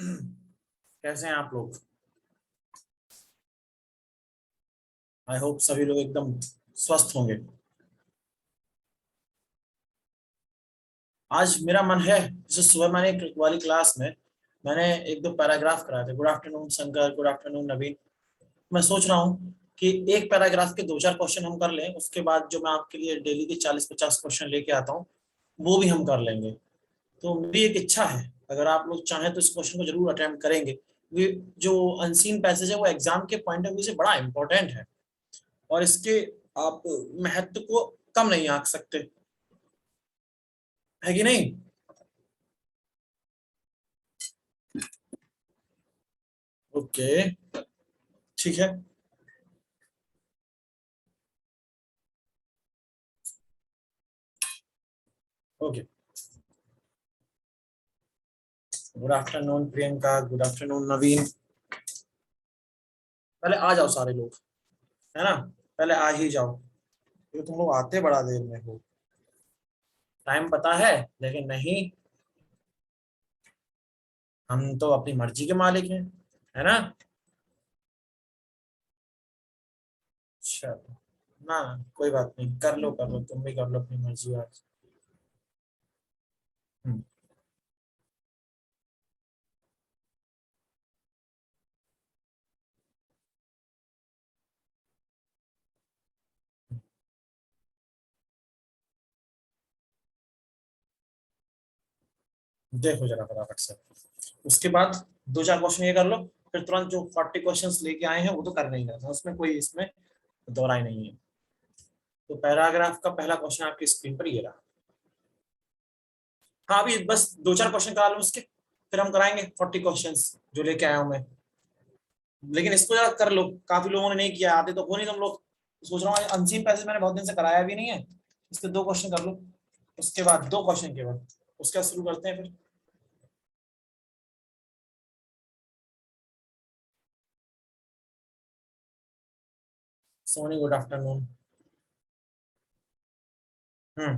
कैसे हैं आप लोग? आई होप सभी लोग एकदम स्वस्थ होंगे। आज मेरा मन है, जैसे सुबह मैंने एक वाली क्लास में मैंने एक दो पैराग्राफ कराए थे। Good afternoon Shankar, good afternoon Naveen. मैं सोच रहा हूँ कि एक पैराग्राफ के दो चार क्वेश्चन हम कर लें, उसके बाद जो मैं आपके लिए डेली के 40-50 क्वेश्चन लेके आता हूँ वो भी हम कर लेंगे। तो मेरी एक इच्छा है, अगर आप लोग चाहें तो इस क्वेश्चन को जरूर अटेम्प्ट करेंगे। ये जो अनसीन पैसेज है वो एग्जाम के पॉइंट ऑफ व्यू से बड़ा इंपॉर्टेंट है, और इसके आप महत्व को कम नहीं आंक सकते, है कि नहीं? ओके, ठीक है। Okay, good afternoon Priyanka, good afternoon Naveen. पहले आ जाओ सारे लोग, है ना? पहले आ ही जाओ, क्योंकि तुम लोग आते बड़ा देर में हो। टाइम पता है, लेकिन नहीं, हम तो अपनी मर्जी के मालिक हैं, है ना? चलो, ना कोई बात नहीं, कर लो, तुम भी कर लो अपनी मर्जी आज। हम्म, देखो जरा फटाफट से। उसके बाद दो चार क्वेश्चन ये कर लो, फिर तुरंत जो 40 क्वेश्चंस लेके आए हैं वो तो करने ही रहता है, उसमें कोई इसमें दोहराई नहीं है। तो पैराग्राफ का पहला क्वेश्चन आपकी स्क्रीन पर ये रहा। हाँ, अभी बस दो चार क्वेश्चन करा लो उसके, फिर हम कराएंगे 40 क्वेश्चंस जो लेके आया हूं मैं। लेकिन इसको जरा कर लो, काफी लोगों ने नहीं किया, आते तो हो नहीं तुम लोग। सोच रहा हूँ अनसीन पैसेज मैंने बहुत दिन से कराया भी नहीं है, इसके दो क्वेश्चन कर लो। उसके बाद दो क्वेश्चन के बाद उसका शुरू करते हैं फिर। Soni, good afternoon. हम्म,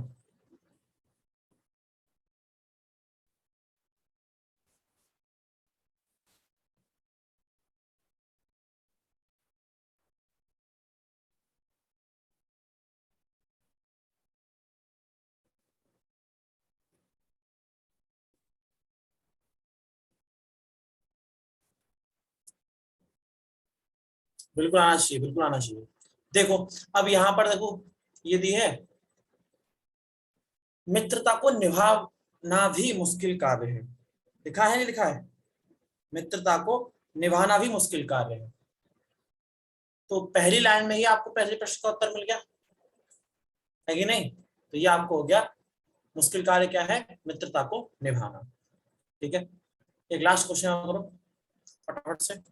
बिल्कुल आना चाहिए, बिल्कुल आना चाहिए। देखो, अब यहाँ पर देखो, ये दी है, मित्रता को निभाना भी मुश्किल कार्य है। लिखा है नहीं लिखा है? मित्रता को निभाना भी मुश्किल कार्य है। तो पहली लाइन में ही आपको पहले प्रश्न का उत्तर मिल गया, है कि नहीं? तो ये आपको हो गया, मुश्किल कार्य क्या है? मित्रता को निभाना। ठीक है, एक लास्ट क्वेश्चन करो फटाफट से।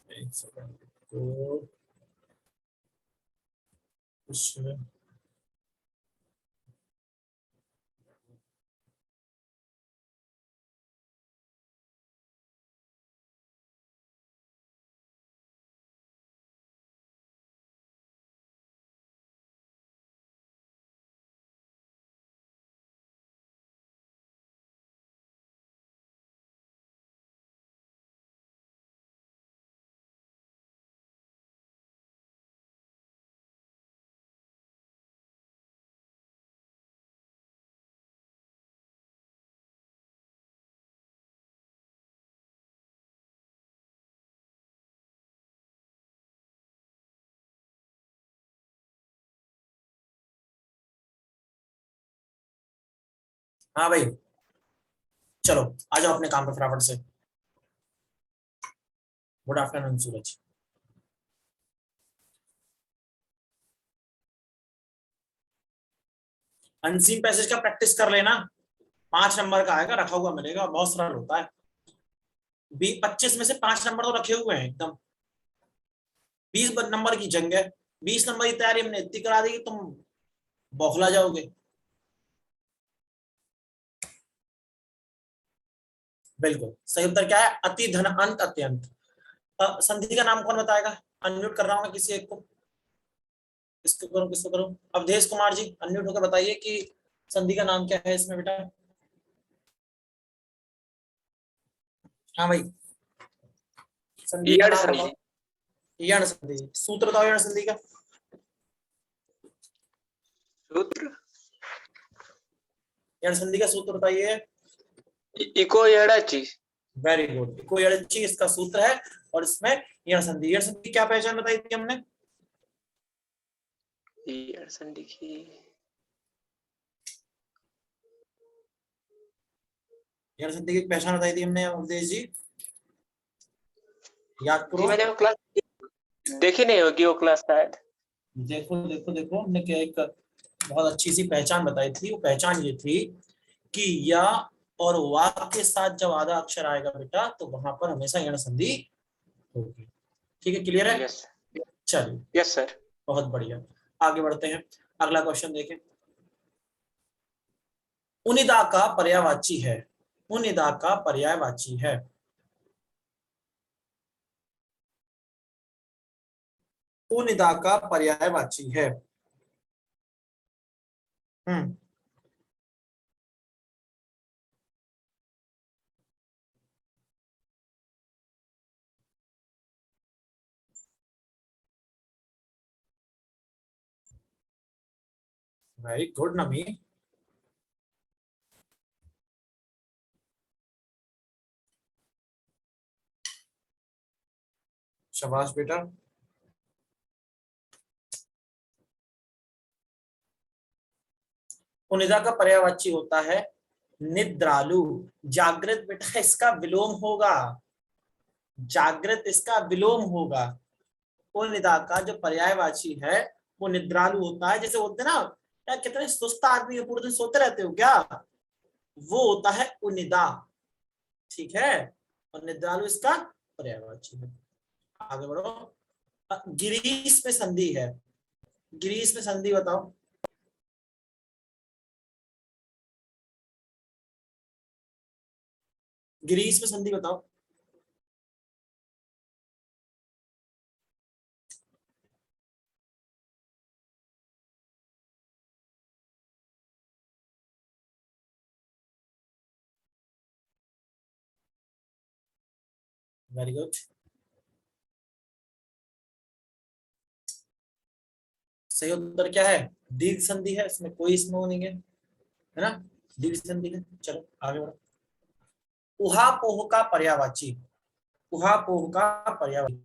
एक सेकंड तो कुछ, हाँ भाई, चलो आ जाओ अपने काम पे फटाफट से। गुड आफ्टरनून सूरज। अनसीन पैसेज का प्रैक्टिस कर लेना, 5 नंबर का आएगा, रखा हुआ मिलेगा, बहुत सरल होता है। 25 में से 5 नंबर तो रखे हुए हैं एकदम। 20 नंबर की जंग है, 20 नंबर की तैयारी हमने इतनी करा दी कि तुम बौखला जाओगे। बिल्कुल सही उत्तर क्या है? अति धन अंत अत्यंत। संधि का नाम कौन बताएगा? अनम्यूट कर रहा हूं मैं किसी एक को। किसको करूं, किसको करूं? अवधेश कुमार जी अनम्यूट होकर बताइए कि संधि का नाम क्या है इसमें बेटा। हाँ भाई, संधि का ईयड़ नाम संधि। बताओ। यण संधि। सूत्र बताओ यण संधि का। सूत्र यण संधि का सूत्र बताइए। इको एड़ाची। वेरी गुड, इको यणची इसका सूत्र है। और इसमें यण संधि, यण संधि की क्या पहचान बताई थी हमने? ईयड़ संधि की यण संधि की पहचान बताई थी हमने अवधेश जी, याद जी करो। मैंने वो क्लास देखी नहीं होगी, वो क्लास शायद। देखो देखो देखो, हमने क्या एक बहुत अच्छी सी पहचान बताई थी। वो पहचान ये थी कि या और वाक के साथ जब आधा अक्षर आएगा बेटा, तो वहां पर हमेशा यण संधि होगी। ठीक है, क्लियर है? यस। चलिए, यस सर। बहुत बढ़िया। आगे बढ़ते हैं, अगला क्वेश्चन देखें। उनिदा का पर्यायवाची है। उनिदा का पर्यायवाची है। उनिदा का पर्यायवाची है। हम्म, वेरी गुड नमी। शाबाश बेटा। उनिदा का पर्यायवाची होता है निद्रालु। जागृत बेटा इसका विलोम होगा। जागृत इसका विलोम होगा। उनिदा का जो पर्यायवाची है वो निद्रालु होता है। जैसे होते हैं ना यार, कितने सुस्त आदमी है, पूरे दिन सोते रहते हो क्या? वो होता है उनिदा। ठीक है, और निद्रालु इसका पर्यायवाची है। आगे बढ़ो। गिरीश में संधि है। गिरीश में संधि बताओ। गिरीश में संधि बताओ। Very good. सही उत्तर क्या है? दीर्घ संधि है, इसमें कोई इसमें वो नहीं है ना? दीर्घ संधि है। चलो आगे बढ़ो। उहापोह का पर्यायवाची। उहापोह का पर्यायवाची।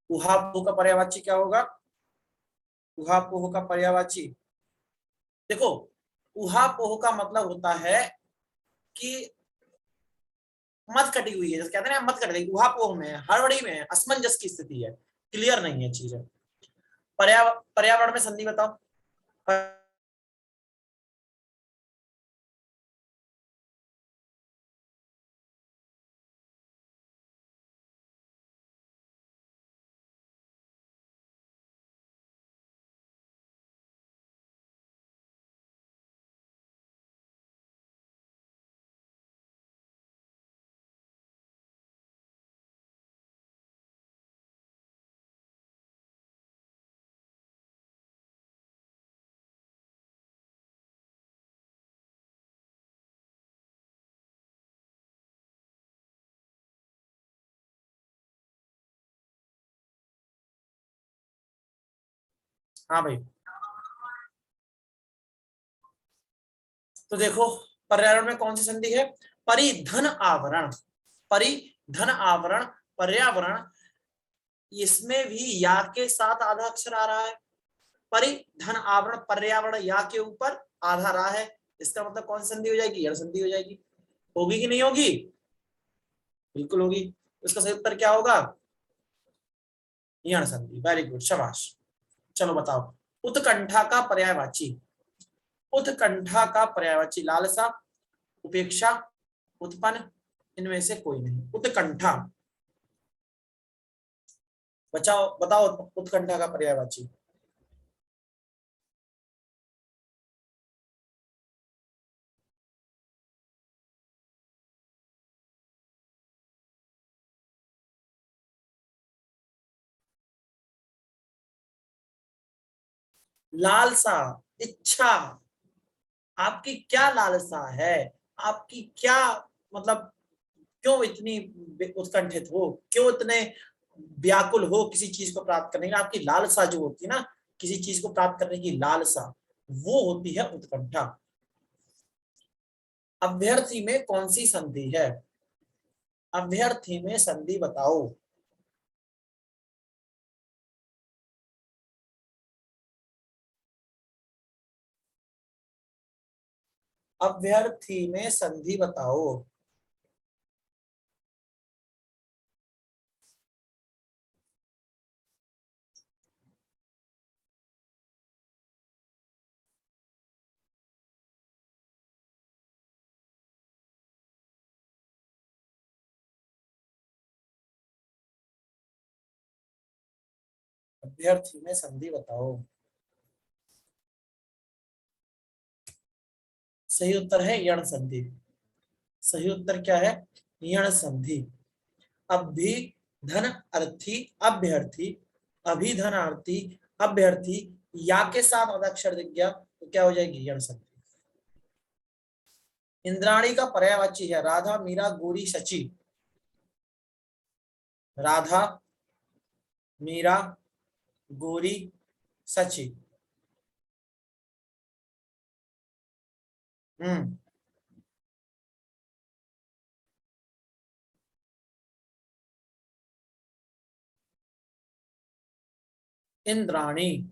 उहापोह का पर्यायवाची क्या होगा? उहापोह का पर्यायवाची देखो, उहापोह का मतलब होता है कि मत कटी हुई है। जैसे कहते हैं ना मत कट गई, उहापोह में है, हड़बड़ी में है, असमंजस की स्थिति है, क्लियर नहीं है चीजें। पर्यावरण में संधि बताओ। हाँ भाई, तो देखो पर्यावरण में कौन सी संधि है? परिधन आवरण। परिधन आवरण, पर्यावरण, इसमें भी या के साथ आधा अक्षर आ रहा है, परि धन आवरण पर्यावरण या के ऊपर आधा रहा है, इसका मतलब कौन सी संधि हो जाएगी? यण संधि हो जाएगी। होगी कि नहीं होगी? बिल्कुल होगी। इसका सही उत्तर क्या होगा? यण संधि। वेरी गुड, शाबाश। चलो बताओ, उत्कंठा का पर्यायवाची। उत्कंठा का पर्यायवाची लालसा, उपेक्षा, उत्पन्न, इनमें से कोई नहीं। उत्कंठा, बचाओ बताओ उत्कंठा का पर्यायवाची। लालसा, इच्छा। आपकी क्या लालसा है? आपकी क्या मतलब, क्यों इतनी उत्कंठित हो, क्यों इतने व्याकुल हो किसी चीज को प्राप्त करने की? आपकी लालसा जो होती है ना, किसी चीज को प्राप्त करने की लालसा, वो होती है उत्कंठा। अभ्यर्थी में कौन सी संधि है? अभ्यर्थी में संधि बताओ। अभ्यर्थी में संधि बताओ। अभ्यर्थी में संधि बताओ। सही उत्तर है यण संधि। सही उत्तर क्या है? यण संधि। अभी धन अर्थी अभ्यर्थी, अभिधनार्थी अभ्यर्थी, या के साथ अक्षर दिख गया तो क्या हो जाएगी? यण संधि। इंद्राणी का पर्यायवाची है राधा, मीरा, गौरी, शची। राधा, मीरा, गौरी, सची। हम्म। इंद्राणी।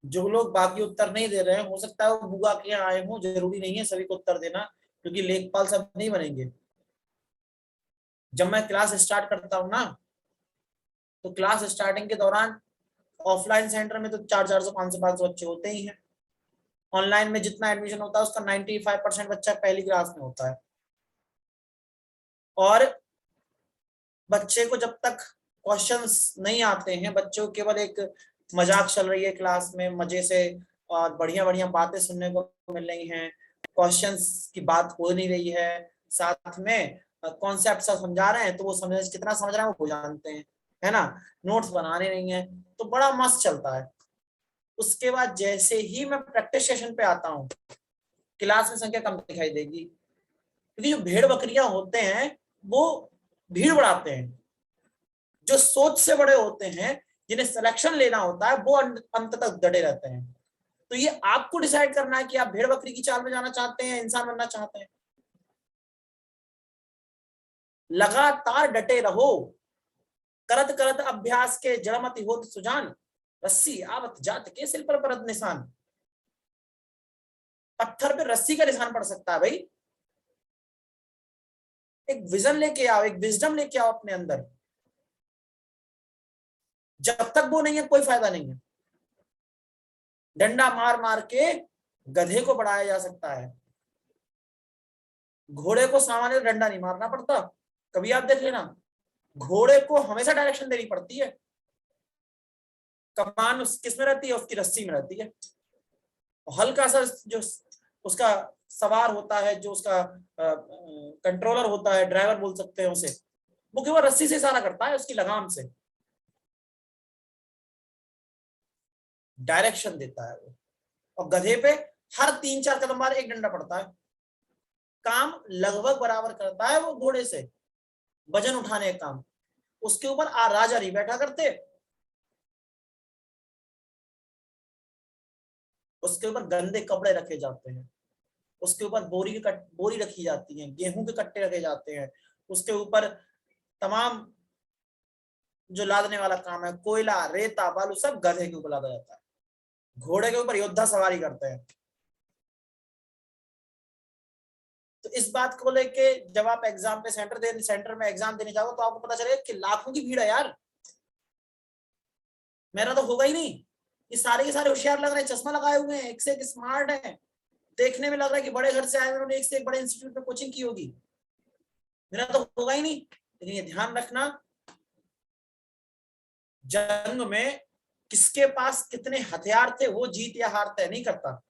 जो लोग बाकी उत्तर नहीं दे रहे हैं, हो सकता है वो बुआ के यहाँ आए हों, जरूरी नहीं है सभी को उत्तर देना, क्योंकि लेखपाल सब नहीं बनेंगे। जब मैं क्लास स्टार्ट करता हूँ ना, तो क्लास स्टार्टिंग के दौरान ऑफलाइन सेंटर में तो 400 500 बच्चे होते ही हैं। ऑनलाइन में जितना एडमिशन होता है उसका 95% बच्चा पहली क्लास में होता है। और बच्चे को जब तक क्वेश्चंस नहीं आते हैं, बच्चों को केवल एक मजाक चल रही है क्लास में, मजे से और बढ़िया बढ़िया बातें सुनने को मिल रही हैं, क्वेश्चंस की बात हो नहीं रही है, साथ में कॉन्सेप्ट सब समझा रहे हैं, तो वो समझ कितना समझ रहे हैं वो जानते हैं, है ना, नोट्स बनाने नहीं है, तो बड़ा मस्त चलता है। उसके बाद जैसे ही मैं प्रैक्टिस सेशन पे आता हूँ, क्लास में संख्या कम दिखाई देगी, क्योंकि जो भेड़ बकरियां होते हैं वो भीड़ बढ़ाते हैं। जो सोच से बड़े होते हैं, जिन्हें सिलेक्शन लेना होता है, वो अंत तक डटे रहते हैं। तो ये आपको डिसाइड करना है कि आप भेड़ बकरी की चाल में जाना चाहते हैं, इंसान बनना चाहते हैं। लगातार डटे रहो, करत करत अभ्यास के जड़मति होत सुजान, रस्सी आवत जात के सिल पर परत निशान। पत्थर पे रस्सी का निशान पड़ सकता है भाई। एक विजन लेके आओ, एक विजडम लेके आओ अपने अंदर। जब तक वो नहीं है कोई फायदा नहीं है। डंडा मार मार के गधे को बढ़ाया जा सकता है, घोड़े को सामान्य डंडा नहीं मारना पड़ता। कभी आप देख लेना, घोड़े को हमेशा डायरेक्शन देनी पड़ती है, कमान किस में रहती है? उसकी रस्सी में रहती है। हल्का सा जो उसका सवार होता है, जो उसका कंट्रोलर होता है, ड्राइवर बोल सकते हैं उसे, वो केवल रस्सी से इशारा करता है, उसकी लगाम से डायरेक्शन देता है वो। और गधे पे हर 3-4 कदम बाद एक डंडा पड़ता है, काम लगभग बराबर करता है वो घोड़े से, वजन उठाने का काम। उसके ऊपर राजा नहीं बैठा करते, उसके ऊपर गंदे कपड़े रखे जाते हैं, उसके ऊपर बोरी रखी जाती है, गेहूं के कट्टे रखे जाते हैं, उसके ऊपर तमाम जो लादने वाला काम है, कोयला, रेता, बालू, सब गधे के ऊपर लादा जाता है। घोड़े के ऊपर योद्धा सवारी करते हैं। तो इस बात को लेके जब आप एग्जाम पे सेंटर में एग्जाम देने जाओ तो आपको पता चलेगा कि लाखों की भीड़ है यार, मेरा तो होगा ही नहीं। ये सारे के सारे होशियार लग रहे हैं, चश्मा लगाए हुए हैं, एक से एक स्मार्ट है, देखने में लग रहा है कि बड़े घर से आए, उन्होंने एक से एक बड़े इंस्टीट्यूट में कोचिंग की होगी, मेरा तो होगा ही नहीं। लेकिन ये ध्यान रखना, जंग में किसके पास कितने हथियार थे वो जीत या हार तय नहीं करता।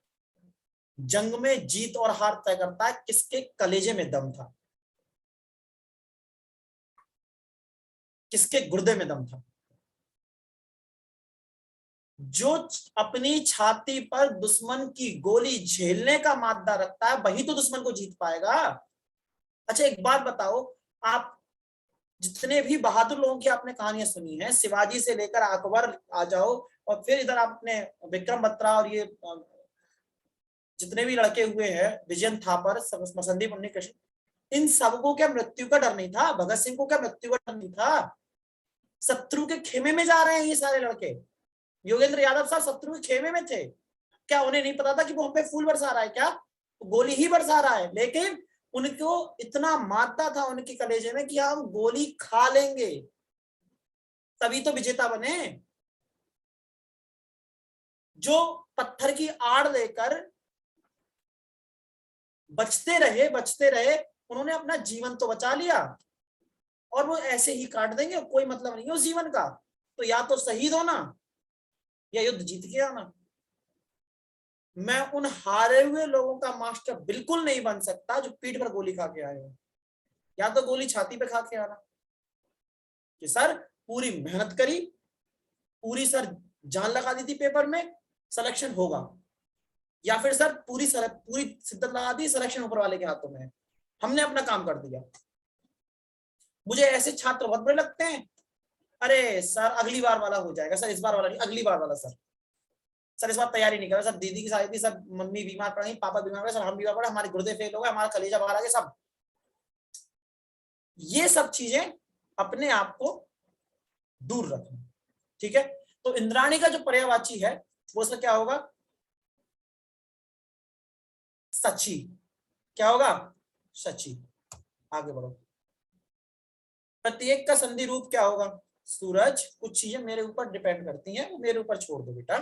जंग में जीत और हार तय करता है किसके कलेजे में दम था, किसके गुर्दे में दम था। जो अपनी छाती पर दुश्मन की गोली झेलने का मादा रखता है वही तो दुश्मन को जीत पाएगा। अच्छा एक बात बताओ, आप जितने भी बहादुर लोगों की आपने कहानियां सुनी है, शिवाजी से लेकर अकबर आ जाओ, और फिर इधर आपने विक्रम बत्रा और ये जितने भी लड़के हुए हैं, विजयन थापर, संदीप उन्नीकृष्ण, इन सबको क्या मृत्यु का डर नहीं था? भगत सिंह को क्या मृत्यु का डर नहीं था? शत्रु के खेमे में जा रहे हैं ये सारे लड़के। योगेंद्र यादव साहब शत्रु के खेमे में थे, क्या उन्हें नहीं पता था कि वो हम पे फूल बरसा रहा है? क्या गोली ही बरसा रहा है? लेकिन उनको इतना मानता था उनके कलेजे में कि हम गोली खा लेंगे, तभी तो विजेता बने। जो पत्थर की आड़ लेकर बचते रहे, उन्होंने अपना जीवन तो बचा लिया, और वो ऐसे ही काट देंगे, कोई मतलब नहीं है उस जीवन का। तो या तो शहीद होना या युद्ध जीत के आना। मैं उन हारे हुए लोगों का मास्टर बिल्कुल नहीं बन सकता जो पीठ पर गोली खा के आए हो। या तो गोली छाती पे खा के आना कि सर पूरी मेहनत करी, पूरी सर जान लगा दी थी पेपर में, सिलेक्शन होगा, या फिर सर पूरी शिद्दत लगा दी, सिलेक्शन ऊपर वाले के हाथों में है, हमने अपना काम कर दिया। मुझे ऐसे छात्र बहुत बुरे लगते हैं, अरे सर अगली बार वाला हो जाएगा, सर इस बार वाला नहीं, अगली बार वाला सर इस बार तैयारी नहीं कर रहा, सर दीदी की शादी थी, सर मम्मी बीमार पड़ गई, पापा बीमार पड़े, सर हम बीमार पड़े, हमारे गुर्दे फेल हो गए, हमारा कलेजा बाहर आ गया, सब ये सब चीजें अपने आप को दूर रखना। ठीक है, तो इंद्राणी का जो पर्यायवाची है वो उसका क्या होगा? सची। क्या होगा? सची। आगे बढ़ो। प्रत्येक का संधि रूप क्या होगा? सूरज। कुछ चीजें मेरे ऊपर डिपेंड करती हैं, वो मेरे ऊपर छोड़ दो बेटा।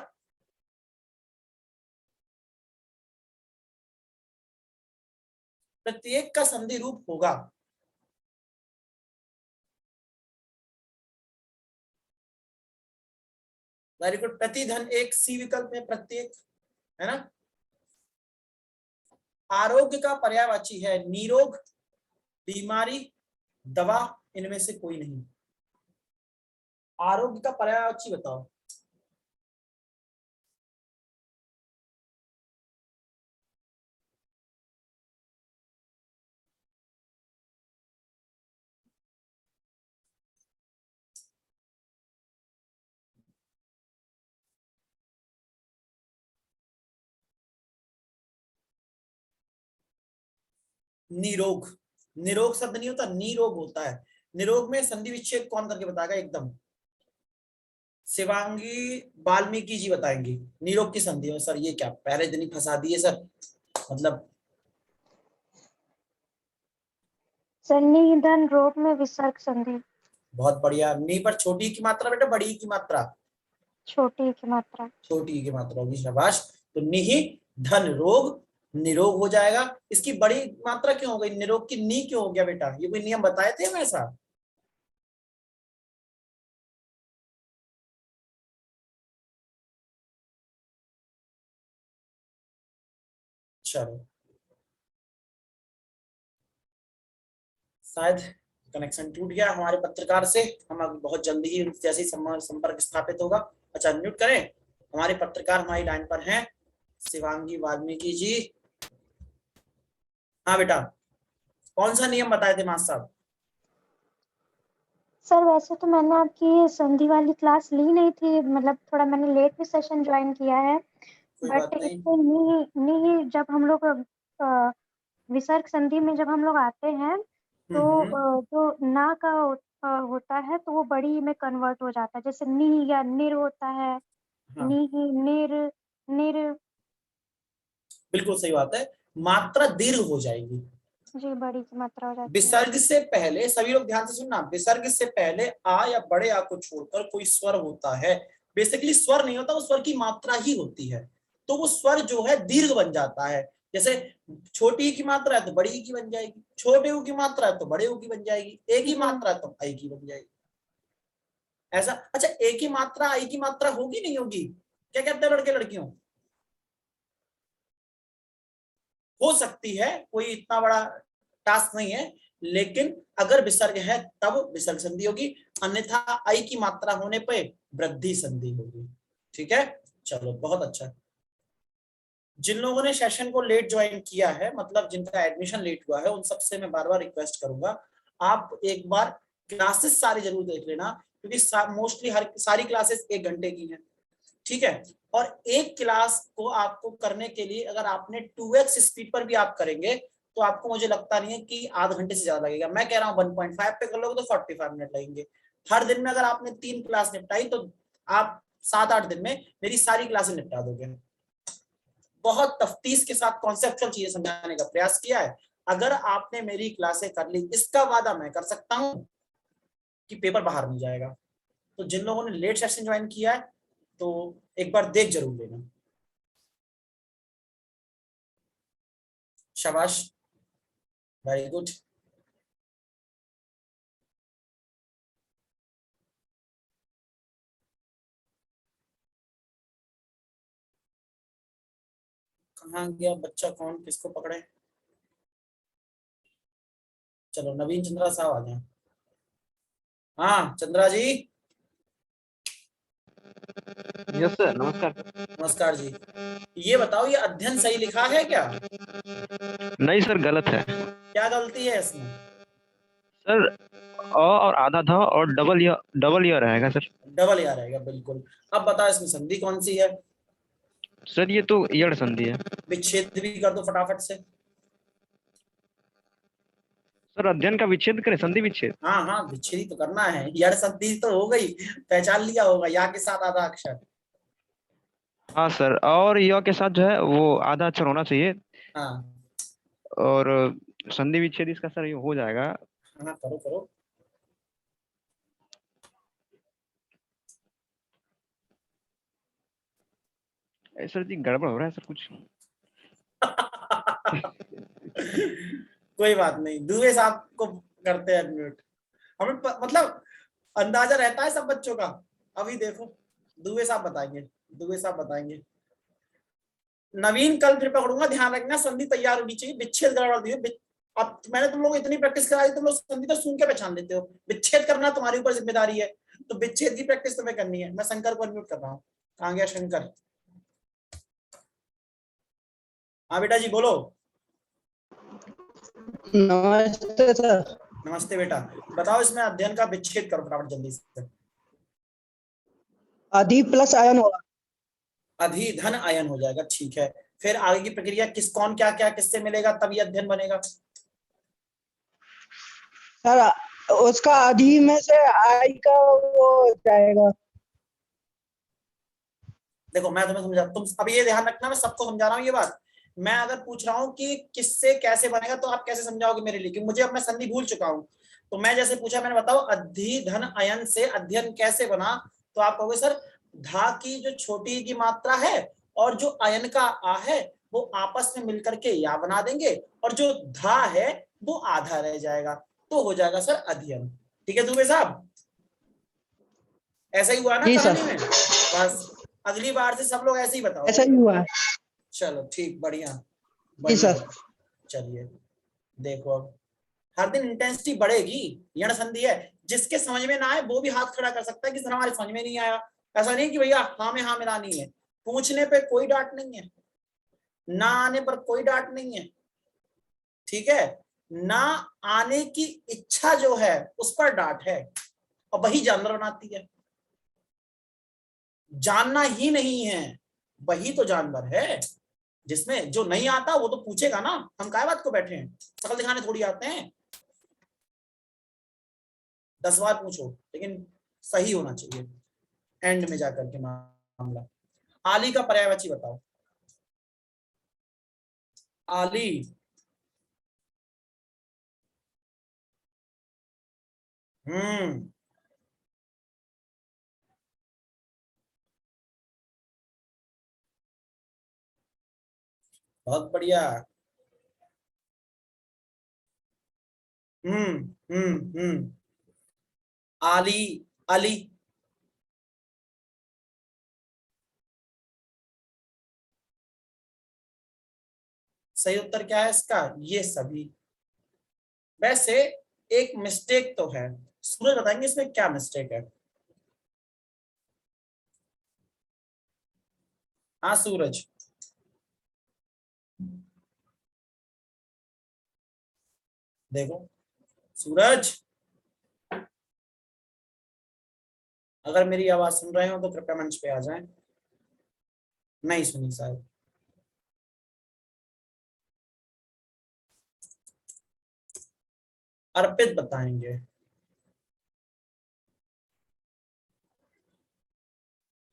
प्रत्येक का संधि रूप होगा वेरी गुड, प्रतिधन एक, सी विकल्प में प्रत्येक, है ना। आरोग्य का पर्यायवाची है निरोग, बीमारी, दवा, इनमें से कोई नहीं। आरोग्य का पर्यायवाची बताओ। निरोग। निरोग शब्द नहीं होता, निरोग होता है। निरोग में संधि विच्छेद कौन करके बताएगा? एकदम शिवांगी वाल्मीकि जी बताएंगी। निरोग की संधि में सर ये क्या पहले दिन ही फंसा दिए सर, मतलब सर निधन रोग में विसर्ग संधि। बहुत बढ़िया। नी पर छोटी की मात्रा बेटा, बड़ी की मात्रा? छोटी की मात्रा। छोटी की मात्रा होगी, शाबाश। तो निहि धन रोग, निरोग हो जाएगा। इसकी बड़ी मात्रा क्यों हो गई? निरोग की नी क्यों हो गया बेटा? ये कोई नियम बताए थे हमें ऐसा? चलो शायद कनेक्शन टूट गया हमारे पत्रकार से, हम अब बहुत जल्दी ही उनसे जैसे ही संपर्क स्थापित होगा। अच्छा म्यूट करें, हमारे पत्रकार हमारी लाइन पर हैं, शिवांगी वाल्मीकि जी। हाँ बेटा, कौन सा नियम बताए थे मास्टर साहब? सर वैसे तो मैंने आपकी संधि वाली क्लास ली नहीं थी, मतलब थोड़ा मैंने लेट में सेशन ज्वाइन किया है, कोई बट बात नहीं। इसमें जब हम लोग विसर्ग संधि में जब हम लोग आते हैं तो जो ना का होता है तो वो बड़ी में कन्वर्ट हो जाता है, जैसे नी या निर होता है, हाँ नी निर निर। बिल्कुल सही बात है, मात्रा दीर्घ हो जाएगी। जी, बड़ी की मात्रा हो जाती है। विसर्ग से पहले, सभी लोग ध्यान से सुनना, विसर्ग से पहले आ या बड़े आ को छोड़कर कोई स्वर होता है, बेसिकली स्वर नहीं होता, वो स्वर की मात्रा ही होती है, तो वो स्वर जो है दीर्घ बन जाता है। जैसे छोटी की मात्रा है तो बड़ी की बन जाएगी, छोटे की मात्रा है तो बड़े की बन जाएगी, एक ही मात्रा है तो आई की बन जाएगी। ऐसा, अच्छा एक ही मात्रा आई की मात्रा होगी नहीं होगी, क्या कहते हैं लड़के लड़कियों? हो सकती है, कोई इतना बड़ा टास्क नहीं है, लेकिन अगर विसर्ग है तब विसर्ग संधि होगी, अन्यथा आई की मात्रा होने पे वृद्धि संधि होगी। ठीक है, चलो बहुत अच्छा। जिन लोगों ने सेशन को लेट ज्वाइन किया है, मतलब जिनका एडमिशन लेट हुआ है, उन सबसे मैं बार बार रिक्वेस्ट करूंगा, आप एक बार क्लासेस सारी जरूर देख लेना, क्योंकि मोस्टली हर सारी क्लासेस 1 घंटे की हैं। ठीक है, और एक क्लास को आपको करने के लिए अगर आपने 2x स्पीड पर भी आप करेंगे तो आपको, मुझे लगता नहीं है कि आध घंटे से ज्यादा लगेगा। मैं कह रहा हूँ 1.5 पे कर लोगे तो 45 मिनट लगेंगे। हर दिन में अगर आपने 3 क्लास निपटाई तो आप 7-8 दिन में मेरी सारी क्लासेस निपटा दोगे। बहुत तफ्तीश के साथ कॉन्सेप्चुअल चीजें समझाने का प्रयास किया है। अगर आपने मेरी क्लासें कर ली, इसका वादा मैं कर सकता हूं कि पेपर बाहर नहीं जाएगा। तो जिन लोगों ने लेट सेशन ज्वाइन किया है तो एक बार देख जरूर लेना। शाबाश, वेरी गुड। कहाँ गया बच्चा, कौन किसको पकड़े? चलो नवीन चंद्रा साहब आ जाए। हाँ चंद्रा जी। यस सर, नमस्कार। नमस्कार जी, ये बताओ ये अध्ययन सही लिखा है क्या? नहीं सर, गलत है। क्या गलती है इसमें? सर अ और आधा ध और डबल य रहेगा सर। डबल या रहेगा, बिल्कुल। अब बताओ इसमें संधि कौन सी है? सर ये तो यड़ संधि है। विच्छेद भी कर दो फटाफट से। सर अध्ययन का विच्छेद करें, संधि विच्छेद? हाँ हाँ, विच्छेद ही तो करना है, यड़ संधि तो हो गई, पहचान लिया होगा, या के साथ आधा अक्षर। हाँ सर, और य के साथ जो है वो आधा अक्षर होना चाहिए। हाँ और संधि विच्छेद इसका सर ये हो जाएगा। हाँ, करो करो। सर जी गड़बड़ हो रहा है सर कुछ। कोई बात नहीं, दुबे साहब को करते हैं अनम्यूट। हमें मतलब अंदाजा रहता है सब बच्चों का। अभी देखो दुबे साहब बताएंगे, दुबे साहब बताएंगे। नवीन कल फिर पकड़ूंगा, ध्यान रखना, संधि तैयार होनी चाहिए, विच्छेद गड़बड़ दी है। अब मैंने तुम लोग इतनी प्रैक्टिस कराई, तुम लोग संधि तो सुन के पहचान लेते हो, विच्छेद करना तुम्हारे ऊपर जिम्मेदारी है, तो विच्छेद की प्रैक्टिस तुम्हें करनी है। मैं शंकर को अनम्यूट कर रहा हूँ। कहाँ गया शंकर? हाँ बेटा जी बोलो। नमस्ते सर। नमस्ते बेटा, बताओ इसमें अध्ययन का विच्छेद करो फटाफट जल्दी से। अधि प्लस आयन होगा। अधि धन आयन हो जाएगा, ठीक है। फिर आगे की प्रक्रिया, किस कौन क्या क्या किससे मिलेगा तब ये अध्ययन बनेगा? सर उसका अधि में से आई का वो जाएगा। देखो मैं तुम्हें समझा, तुम अब ये ध्यान रखना, मैं सबको समझा रहा हूँ ये बात। मैं अगर पूछ रहा हूँ कि किससे कैसे बनेगा तो आप कैसे समझाओगे मेरे लिए, क्योंकि मुझे अब मैं संधि भूल चुका हूँ। तो मैं जैसे पूछा, मैंने बताओ अधि धन अयन से अध्ययन कैसे बना, तो आप कहोगे सर धा की जो छोटी की मात्रा है और जो अयन का आ है वो आपस में मिलकर के या बना देंगे, और जो धा है वो आधा रह जाएगा, तो हो जाएगा सर अध्ययन। ठीक है दुबे साहब, ऐसा ही हुआ ना जी कहानी सर। में? बस अगली बार से सब लोग ऐसे ही बताओ। ऐसा ही हुआ है। चलो ठीक, बढ़िया जी बढ़िया। सर। चलिए देखो, अब हर दिन इंटेंसिटी बढ़ेगी। यण संधि है, जिसके समझ में ना आए वो भी हाथ खड़ा कर सकता है कि सर हमारे समझ में नहीं आया। ऐसा नहीं कि भैया हाँ में हाँ मिलानी है, पूछने पे कोई डांट नहीं है, ना आने पर कोई डांट नहीं है। ठीक है, ना आने की इच्छा जो है उस पर डांट है, और वही जानवर बनाती है। जानना ही नहीं है, वही तो जानवर है। जिसमें जो नहीं आता वो तो पूछेगा ना, हम काय बात को बैठे हैं, शकल दिखाने थोड़ी आते हैं। 10 बार पूछो, लेकिन सही होना चाहिए एंड में जाकर के मामला। आली का पर्यायवाची बताओ। आली, बहुत बढ़िया। हम्म। आली, अली, सही उत्तर क्या है इसका? ये सभी। वैसे एक मिस्टेक तो है, सूरज बताएंगे इसमें क्या मिस्टेक है? हाँ सूरज, देखो सूरज, अगर मेरी आवाज सुन रहे हो तो कृपया मंच पे आ जाएं। नहीं सुनी शायद। अर्पित बताएंगे।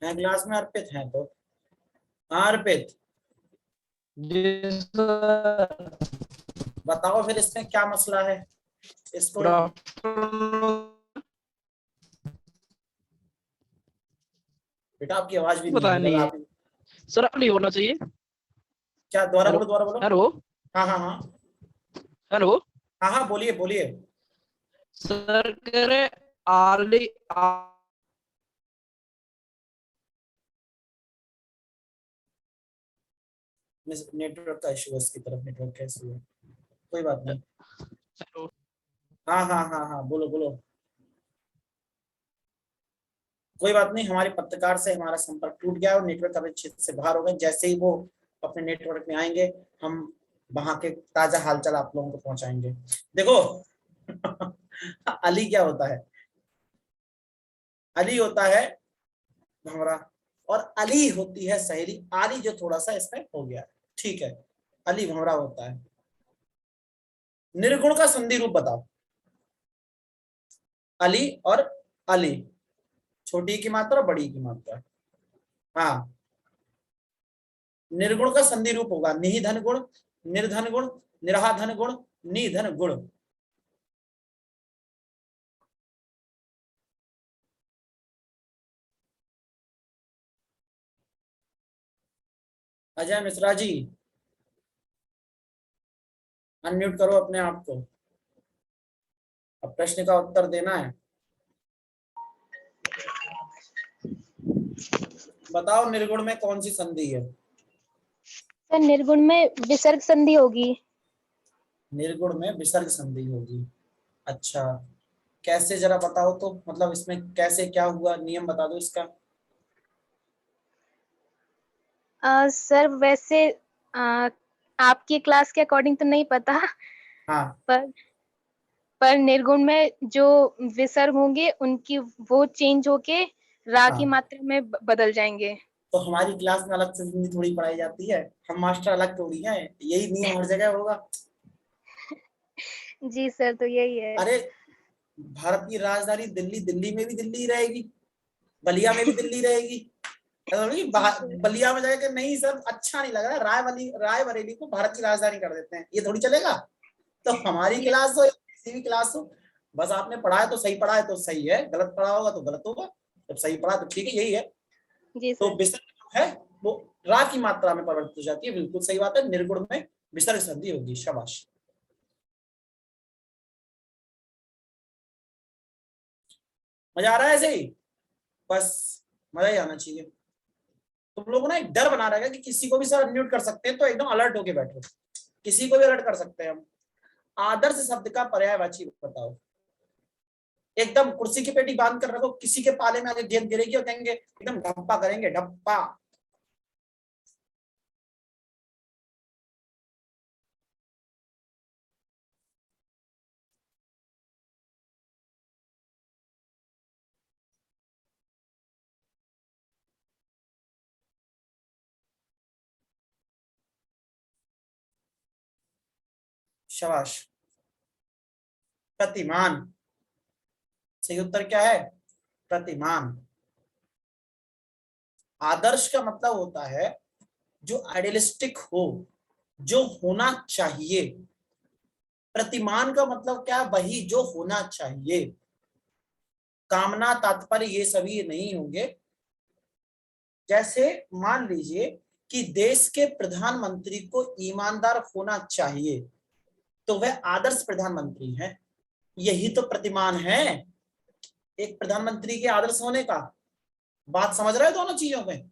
हैं क्लास में अर्पित हैं तो? हाँ अर्पित, जी सर। बताओ फिर इसमें क्या मसला है इसको। बेटा आपकी आवाज भी नहीं आ पता रही, नहीं आप सर, अली होना चाहिए। क्या? दोबारा हेलो बोलो, दोबारा बोलो। हेलो हाँ हाँ हाँ हेलो हाँ हाँ, बोलिए बोलिए। सर, कह रहे आली नेटवर्क का इशू है, इसकी तरफ नेटवर्क का इशू है, कोई बात नहीं। हेलो। हाँ हाँ हाँ हाँ, बोलो बोलो। कोई बात नहीं, हमारे पत्रकार से हमारा संपर्क टूट गया और नेटवर्क अभी क्षेत्र से बाहर हो गए। जैसे ही वो अपने नेटवर्क में आएंगे, हम वहां के ताजा हालचाल आप लोगों को पहुंचाएंगे। देखो अली क्या होता है? अली होता है भंवरा, और अली होती है सहेली। आली जो थोड़ा सा इसमें हो गया, ठीक है। अली भंवरा होता है। निर्गुण का संधि रूप बताओ। अली और अली, छोटी की मात्रा बड़ी की मात्रा। हाँ, निर्गुण का संधि रूप होगा निधन गुण, निर्धन गुण, निराधन गुण, निधन गुण। अजय मिश्रा जी, अनम्यूट करो अपने आप को, अब प्रश्न का उत्तर देना है। बताओ निर्गुण में कौन सी संधि है? सर निर्गुण में विसर्ग संधि होगी। निर्गुण में विसर्ग संधि होगी। अच्छा, कैसे जरा बताओ तो, मतलब इसमें कैसे क्या हुआ, नियम बता दो इसका। सर वैसे आपकी क्लास के अकॉर्डिंग तो नहीं पता, हाँ पर पर निर्गुण में जो विसर्ग होंगे उनकी वो चेंज होके रा की हाँ, मात्रा में बदल जाएंगे। तो हमारी क्लास में अलग से हिंदी थोड़ी पढ़ाई जाती है, हम मास्टर अलग थोड़ी हैं, यही नियम हर जगह होगा। जी सर, तो यही है। अरे भारत की राजधानी दिल्ली, दिल्ली में भी दिल्ली रहेगी, बलिया में भी दिल्ली रहेगी। ऐसा नहीं जी सर। बलिया में जाके नहीं सर अच्छा नहीं लग रहा, रायबरेली को भारत की राजधानी कर देते हैं, ये थोड़ी चलेगा। तो हमारी जी क्लास हो या किसी भी क्लास हो, बस आपने पढ़ा है तो सही पढ़ा है तो सही है, गलत पढ़ा होगा तो गलत होगा, जब सही पढ़ा तो ठीक है, यही है। जी तो सर। विसर्ग जो है वो रा की मात्रा में परिवर्तित हो जाती है, बिल्कुल सही बात है। निर्गुण में विसर्ग संधि होगी, शाबाश। मजा आ रहा है ऐसे ही? बस मजा ही आना चाहिए। तुम लोगों ने एक डर बना रखा है कि किसी को भी सर अनम्यूट कर सकते हैं, तो एकदम अलर्ट होके बैठो, किसी को भी अलर्ट कर सकते हैं हम। आदर्श शब्द का पर्यायवाची बताओ। एकदम कुर्सी की पेटी बांध कर रखो, किसी के पाले में आगे गेंद गिरेगी और कहेंगे एकदम ढप्पा करेंगे, ढप्पा। शाबाश, प्रतिमान, सही उत्तर क्या है? प्रतिमान। आदर्श का मतलब होता है जो आइडियलिस्टिक हो, जो होना चाहिए। प्रतिमान का मतलब क्या है? वही जो होना चाहिए। कामना, तात्पर्य ये सभी नहीं होंगे। जैसे मान लीजिए कि देश के प्रधानमंत्री को ईमानदार होना चाहिए, तो वह आदर्श प्रधानमंत्री है। यही तो प्रतिमान है एक प्रधानमंत्री के आदर्श होने का। बात समझ रहे हो दोनों चीजों में?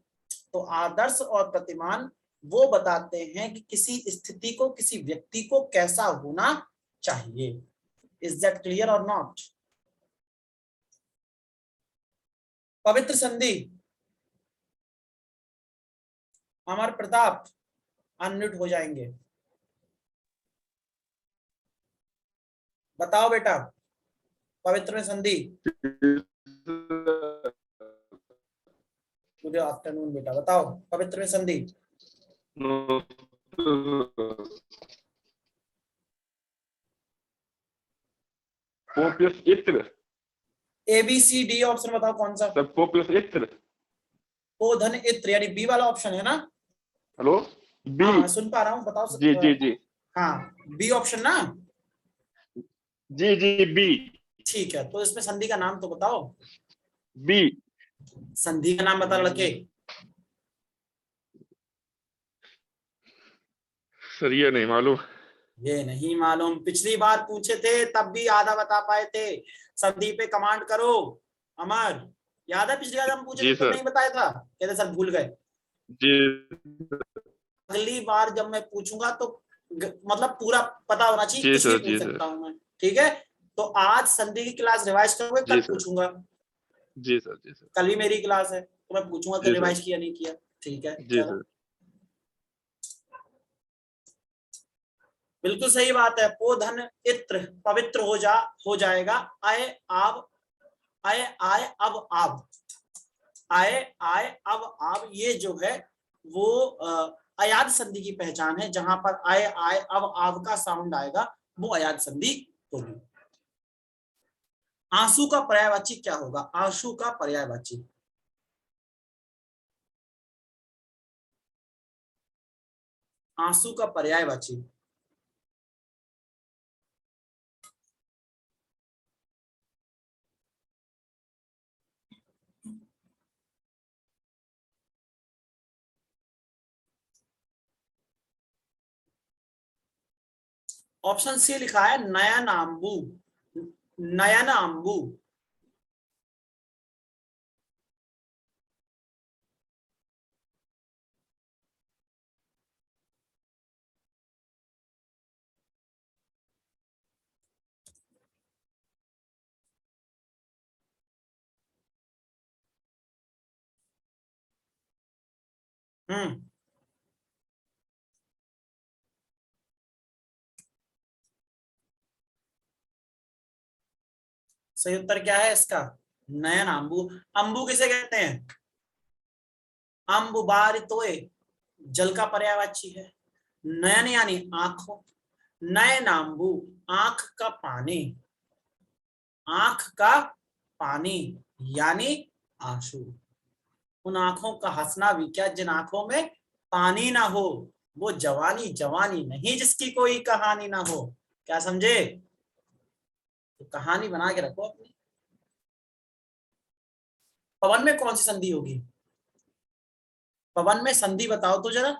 तो आदर्श और प्रतिमान वो बताते हैं कि किसी स्थिति को, किसी व्यक्ति को कैसा होना चाहिए। इज दैट क्लियर और नॉट? पवित्र संधि। अमर प्रताप अनम्यूट हो जाएंगे। बताओ बेटा, पवित्र में संधि। गुड आफ्टरनून बेटा, बताओ पवित्र में संधि। पो प्लस इत्र। ABCD ऑप्शन बताओ कौन सा? सब पो प्लस इत्र। ओ धन इत्र यानी बी वाला ऑप्शन है ना? Hello B. हाँ सुन पा रहा हूँ, बताओ। जी जी जी। हाँ बी ऑप्शन ना? जी जी बी। ठीक है, तो इसमें संधि का नाम तो बताओ। बी। संधि का नाम बता लड़के। सर ये नहीं मालूम। ये नहीं मालूम? पिछली बार पूछे थे तब भी आधा बता पाए थे। संधि पे कमांड करो। अमर याद है पिछली बार हम पूछे थे तो नहीं बताया था? कहते सर भूल गए। जी। अगली बार जब मैं पूछूंगा तो मतलब पूरा पता होना चाहिए, जी कुछ भी सर, पूछ जी सकता सर। हूँ मैं। ठीक है, तो आज संधि की क्लास रिवाइज करोगे? कल जी सर। पूछूंगा। जी सर, जी सर। कल भी मेरी क्लास है तो मैं पूछूंगा कि जी रिवाइज सर। किया नहीं किया। ठीक है जी चलो, सर। बिल्कुल सही बात है। पो धन इत्र पवित्र हो जाएगा। आए आब, आए आए अब आब, आए आए अब आब, ये जो है वो अयाद संधि की पहचान है। जहां पर आए आए अब आब का साउंड आएगा वो अयाद संधि होगी। आंसू का पर्यायवाची क्या होगा? आंसू का पर्यायवाची। आंसू का पर्यायवाची। ऑप्शन सी लिखा है नयन आंबू। नयन आंबू। सही उत्तर क्या है इसका? नयन आंबू। अंबू किसे कहते हैं? अंबु बारितोए जल का पर्यायवाची है। नयन यानी आंखों। नयन आंबू आंख का पानी। आंख का पानी यानी आंसू। उन आंखों का हंसना भी क्या जिन आंखों में पानी ना हो। वो जवानी जवानी नहीं जिसकी कोई कहानी ना हो। क्या समझे? तो कहानी बना के रखो अपनी। पवन में कौन सी संधि होगी? पवन में संधि बताओ तो जरा।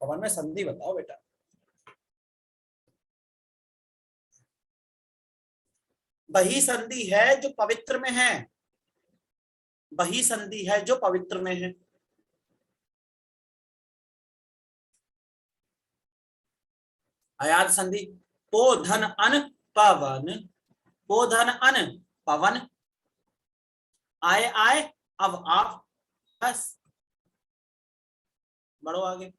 पवन में संधि बताओ बेटा। वही संधि है जो पवित्र में है। वही संधि है जो पवित्र में है। अयाद संधि। पो धन अन पवन। पो धन अन पवन। आए आए अब आप। बस बढ़ो आगे।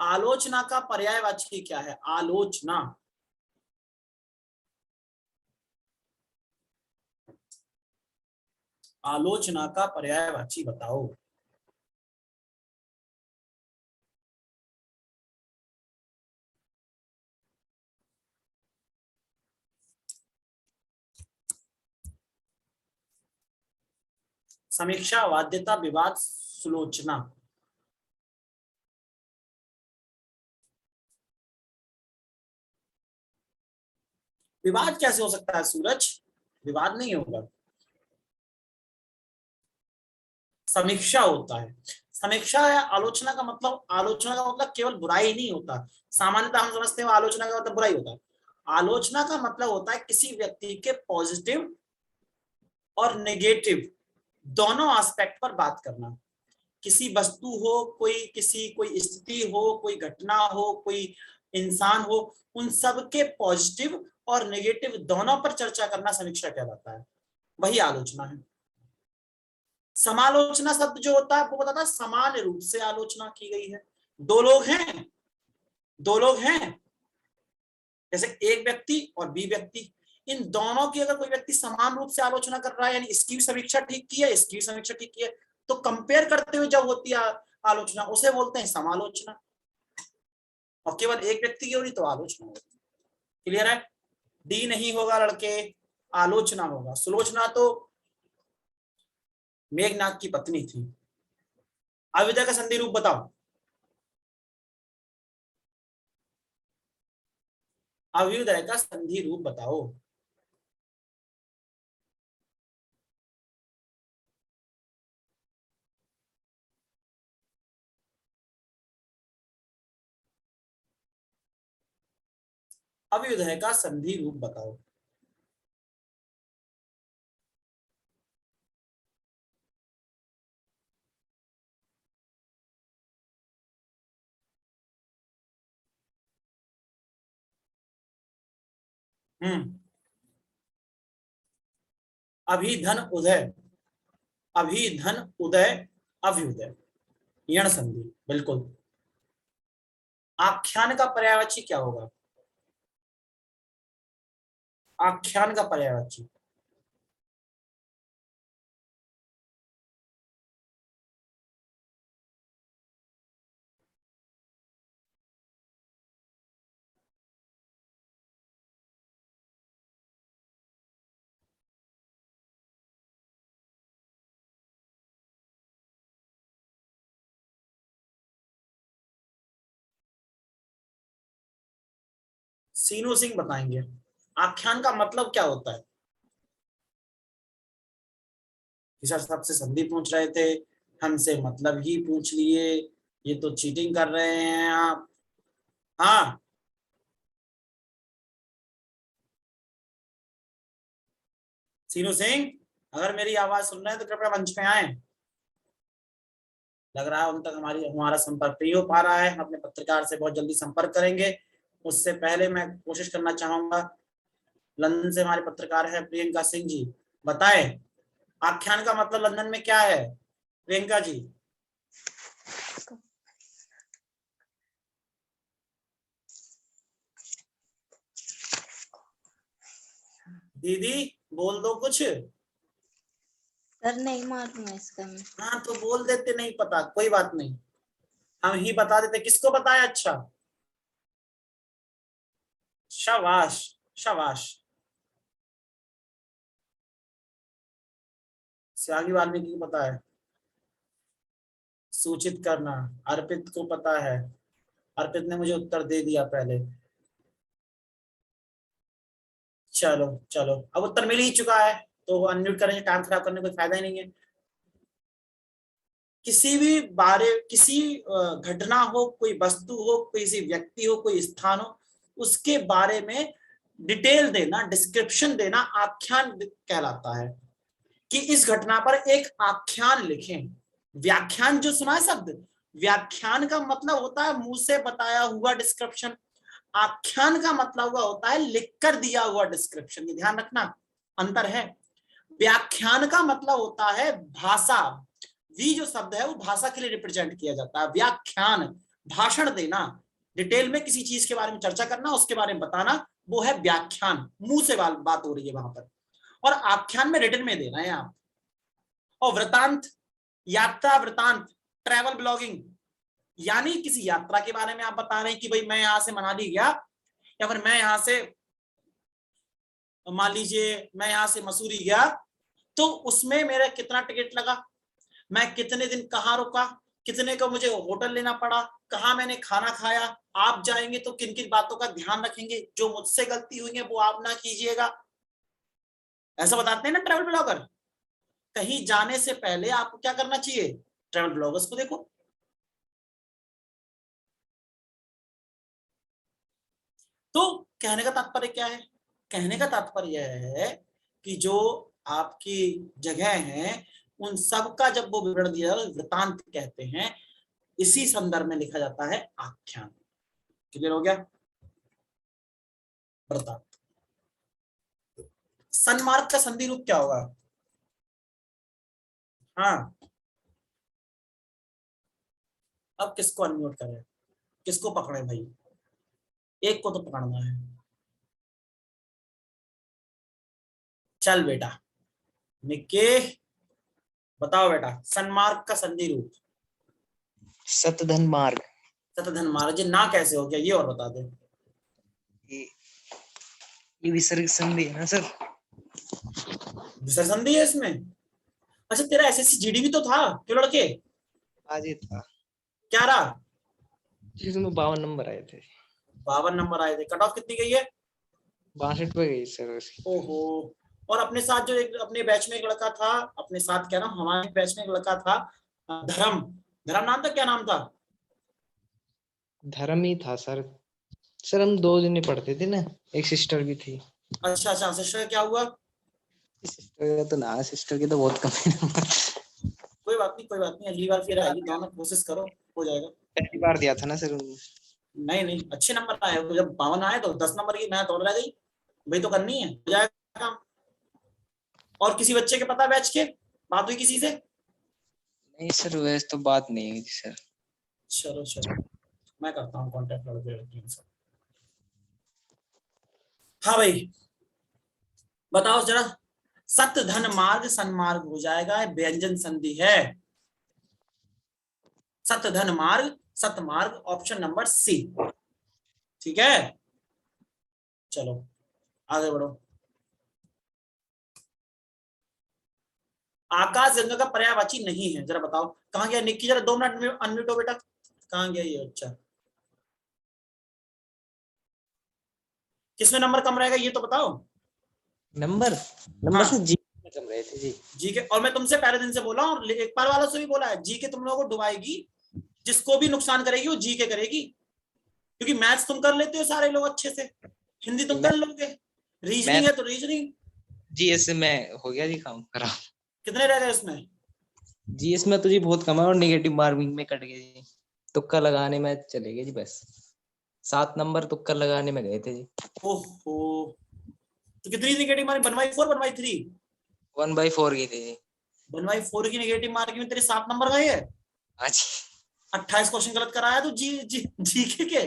आलोचना का पर्यायवाची क्या है? आलोचना। आलोचना का पर्यायवाची बताओ। समीक्षा, वाद्यता, विवाद, सुलोचना। विवाद कैसे हो सकता है सूरज? विवाद नहीं होगा, समीक्षा होता है। समीक्षा या आलोचना का मतलब केवल बुराई नहीं होता। सामान्यतः हम समझते हैं आलोचना का मतलब बुराई होता है। आलोचना का मतलब होता है किसी व्यक्ति के पॉजिटिव और नेगेटिव दोनों एस्पेक्ट पर बात करना। किसी वस्तु हो, कोई स्थिति हो, कोई घटना हो, कोई इंसान हो, उन सब के पॉजिटिव और नेगेटिव दोनों पर चर्चा करना समीक्षा कहलाता है, वही आलोचना है। समालोचना शब्द जो होता है वो बताता है समान रूप से आलोचना की गई है। दो लोग हैं जैसे एक व्यक्ति और बी व्यक्ति, इन दोनों की अगर कोई व्यक्ति समान रूप से आलोचना कर रहा है, यानी इसकी भी समीक्षा ठीक की है, इसकी भी समीक्षा ठीक की है, तो कंपेयर करते हुए जब होती है आलोचना, उसे बोलते हैं समालोचना। और केवल एक व्यक्ति की हो रही तो आलोचना होती है। क्लियर है? डी नहीं होगा लड़के, आलोचना होगा। सुलोचना तो मेघनाथ की पत्नी थी। अभ्युदय का संधि रूप बताओ। अभ्युदय का संधि रूप बताओ। अभ्युदय का संधि रूप बताओ। अभिधन उदय, अभिधन उदय, अभ्युदय, यण संधि। बिल्कुल। आख्यान का पर्यायवाची क्या होगा? आख्यान का पर्यायवाची सीनू सिंह बताएंगे। आख्यान का मतलब क्या होता है? सर सबसे संधि पूछ रहे थे, हमसे मतलब ही पूछ लिए, ये तो चीटिंग कर रहे हैं आप। हाँ, सीनू सिंह अगर मेरी आवाज सुन रहे हैं तो कृपया मंच पे आए। लग रहा है उन तक हमारा संपर्क नहीं हो पा रहा है। हम अपने पत्रकार से बहुत जल्दी संपर्क करेंगे। उससे पहले मैं कोशिश करना चाहूंगा, लंदन से हमारे पत्रकार है प्रियंका सिंह जी, बताएं आख्यान का मतलब लंदन में क्या है? प्रियंका जी। दीदी बोल दो कुछ। सर नहीं मालूम है इसका मैं। हाँ तो बोल देते, नहीं पता कोई बात नहीं, हम ही बता देते। किसको बताया? अच्छा, शाबाश शाबाश। त्यागी वाल्मीकि को पता है। सूचित करना, अर्पित को पता है। अर्पित ने मुझे उत्तर दे दिया पहले। चलो चलो, अब उत्तर मिल ही चुका है तो अनम्यूट करेंगे, टाइम खराब करने का कोई फायदा ही नहीं है। किसी घटना हो, कोई वस्तु हो, किसी व्यक्ति हो, कोई स्थान हो, उसके बारे में डिटेल देना, डिस्क्रिप्शन देना आख्यान कहलाता है। कि इस घटना पर एक आख्यान लिखें। व्याख्यान जो सुना है शब्द, व्याख्यान का मतलब होता है मुंह से बताया हुआ डिस्क्रिप्शन। आख्यान का मतलब होता है लिखकर दिया हुआ डिस्क्रिप्शन। ये ध्यान रखना, अंतर है। व्याख्यान का मतलब होता है भाषा। वी जो शब्द है वो भाषा के लिए रिप्रेजेंट किया जाता है। व्याख्यान भाषण देना, डिटेल में किसी चीज के बारे में चर्चा करना, उसके बारे में बताना, वो है व्याख्यान। मुंह से बात हो रही है वहां पर। और आख्यान में रिटन में देना है आप। और वृतांत, यात्रा वृतांत, ट्रैवल ब्लॉगिंग, यानी किसी यात्रा के बारे में आप बता रहे हैं कि भाई मैं यहां से मनाली गया, या फिर मैं यहां से मान लीजिए मैं यहां से मसूरी गया, तो उसमें मेरा कितना टिकट लगा, मैं कितने दिन कहाँ रुका, कितने का मुझे होटल लेना पड़ा, कहाँ मैंने खाना खाया, आप जाएंगे तो किन किन बातों का ध्यान रखेंगे, जो मुझसे गलती हुई है वो आप ना कीजिएगा, ऐसा बताते हैं ना ट्रैवल ब्लॉगर। कहीं जाने से पहले आपको क्या करना चाहिए, ट्रैवल ब्लॉगर्स को देखो। तो कहने का तात्पर्य क्या है, कहने का तात्पर्य है कि जो आपकी जगह है उन सब का जब वो विवरण दिया वृतांत कहते हैं, इसी संदर्भ में लिखा जाता है आख्यान। क्लियर हो गया, वृतांत। सन्मार्ग का संधि रूप क्या होगा? हाँ, अब किसको अनम्यूट करें, किसको पकड़े भाई, एक को तो पकड़ना है। चल बेटा निक्के बताओ बेटा, सन्मार्ग का संधि रूप। सतधन मार्ग। सतधन मार्ग, ये ना कैसे हो गया ये और बता दे। ये विसर्ग संधि है ना सर? विसर्ग संधि है इसमें? अच्छा तेरा एसएससी जीडी भी तो था क्यों लड़के? आज ही था। क्या रहा? जिसमें 52 नंबर आए थे। 52 नंबर आए थे। कट ऑफ कितनी गई है? 62 पे गई सर उसकी। ओहो। और अपने साथ जो एक अपने बैच में एक लड़का था, अपने साथ क्या नाम, हमारे बैच में एक लड़का था धर्म, धर्म नाम था, क्या नाम था? धर्म ही था सर। सर हम 2 जने पढ़ते थे ना, एक सिस्टर भी थी। अच्छा अच्छा, सिस्टर क्या हुआ? सिस्टर का तो ना, सिस्टर के तो बहुत कम है नंबर। कोई बात नहीं, कोई बात नहीं, अगली बार फिर आएगी, दोनों कोशिश करो, हो जाएगा। पहली बार दिया था ना सर उन्होंने। नहीं नहीं, अच्छे नंबर आए, तो जब 52 आए तो 10 नंबर की मेहनत और रह गई, भाई तो करनी है, हो जाएगा काम। और किसी बच्चे के पता बैच के बात हुई किसी से? नहीं सर वैसे तो बात नहीं हुई थी सर। चलो चलो, मैं करता हूँ कांटेक्ट लड़के से। हाँ भाई बताओ जरा, सत धन मार्ग सन्मार्ग हो जाएगा, व्यंजन संधि है। सत धन मार्ग सतमार्ग, ऑप्शन नंबर सी। ठीक है, चलो आगे बढ़ो। आकाश गंगा का पर्यायवाची नहीं है, जरा बताओ कहां गया निक्की, जरा 2 मिनट अनम्यूट हो बेटा, कहां गया ये? अच्छा किसमें नंबर कम रहेगा ये तो बताओ। नंबर हाँ। से जी में कम रहे थे जी। जी के, और मैं तुमसे पहले दिन से बोला और एक बार वालों से भी बोला है, जी के तुम लोगों को डुबाएगी, जिसको भी नुकसान करेगी वो जी के करेगी, क्योंकि मैथ्स तुम कर लेते हो सारे लोग अच्छे से, हिंदी तुम कर लोगे, रीजनिंग है तो रीजनिंग। जीएस में हो गया जी काम करा। कितने रह गए उसमें? जीएस में तो जी बहुत कम है और नेगेटिव मार्किंग में कट गए जी, तुक्का लगाने में चले गए जी, बस 7 नंबर तुक्का लगाने में गए थे जी। ओहो, तो कितनी नेगेटिव मार्किंग? 1/4 1/3? 1/4 की थी जी। 1/4 की नेगेटिव मार्किंग में तेरे 7 नंबर गए हैं। हाँ जी। 28 क्वेश्चन गलत कराया तो जी के।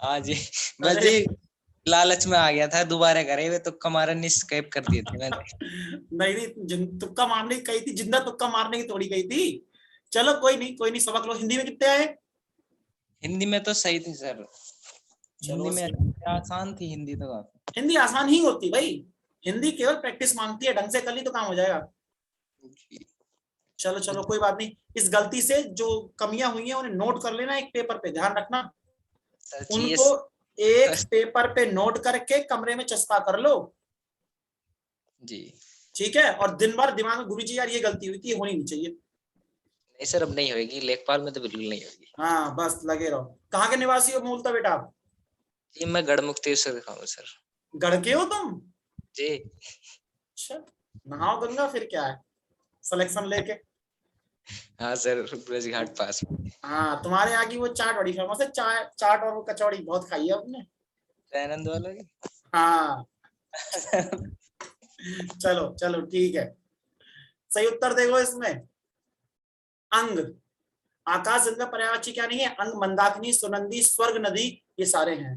हाँ जी, बस जी लालच में आ गया था, दोबारा करे हुए तुक्का मारने स्किप कर दिए थे मैंने। नहीं तुक्का मारने की कही थी, जिंदा तुक्का मारने की थोड़ी कही थी। चलो कोई नहीं, सबक लो। हिंदी में कितने आए? हिंदी में तो सही थी सर, हिंदी में आसान थी हिंदी तो काफी। हिंदी आसान ही होती भाई, हिंदी केवल प्रैक्टिस मांगती है, ढंग से कर ली तो काम हो जाएगा। चलो चलो कोई बात नहीं, इस गलती से जो कमियां हुई हैं उन्हें नोट कर लेना एक पेपर पे, ध्यान रखना उनको, एक पेपर पे नोट करके कमरे में चस्पा कर लो जी। ठीक है, और दिन भर दिमाग में गुरुजी यार ये गलती हुई थी, होनी नहीं चाहिए। नहीं सर अब नहीं होगी, लेखपाल में तो बिल्कुल नहीं होगी। हाँ बस लगे रहो। कहाँ के निवासी हो मूलतः बेटा आप? जी मैं गढ़मुक्तेश्वर का हूँ सर। गढ़ के हो तुम? जी। अच्छा, नहाओ गंगा फिर क्या है, सिलेक्शन लेके। हाँ सर ब्रज घाट पास। हाँ तुम्हारे यहाँ की वो चाट बड़ी फेमस है, चाट और वो कचौड़ी बहुत खाई है आपने? दयानंद वाला की। हाँ चलो चलो ठीक है, सही उत्तर देखो इसमें। अंग, आकाश गंगा पर्यायवाची क्या नहीं है? अंग, मंदाकिनी, सुनंदी, स्वर्ग नदी, ये सारे हैं।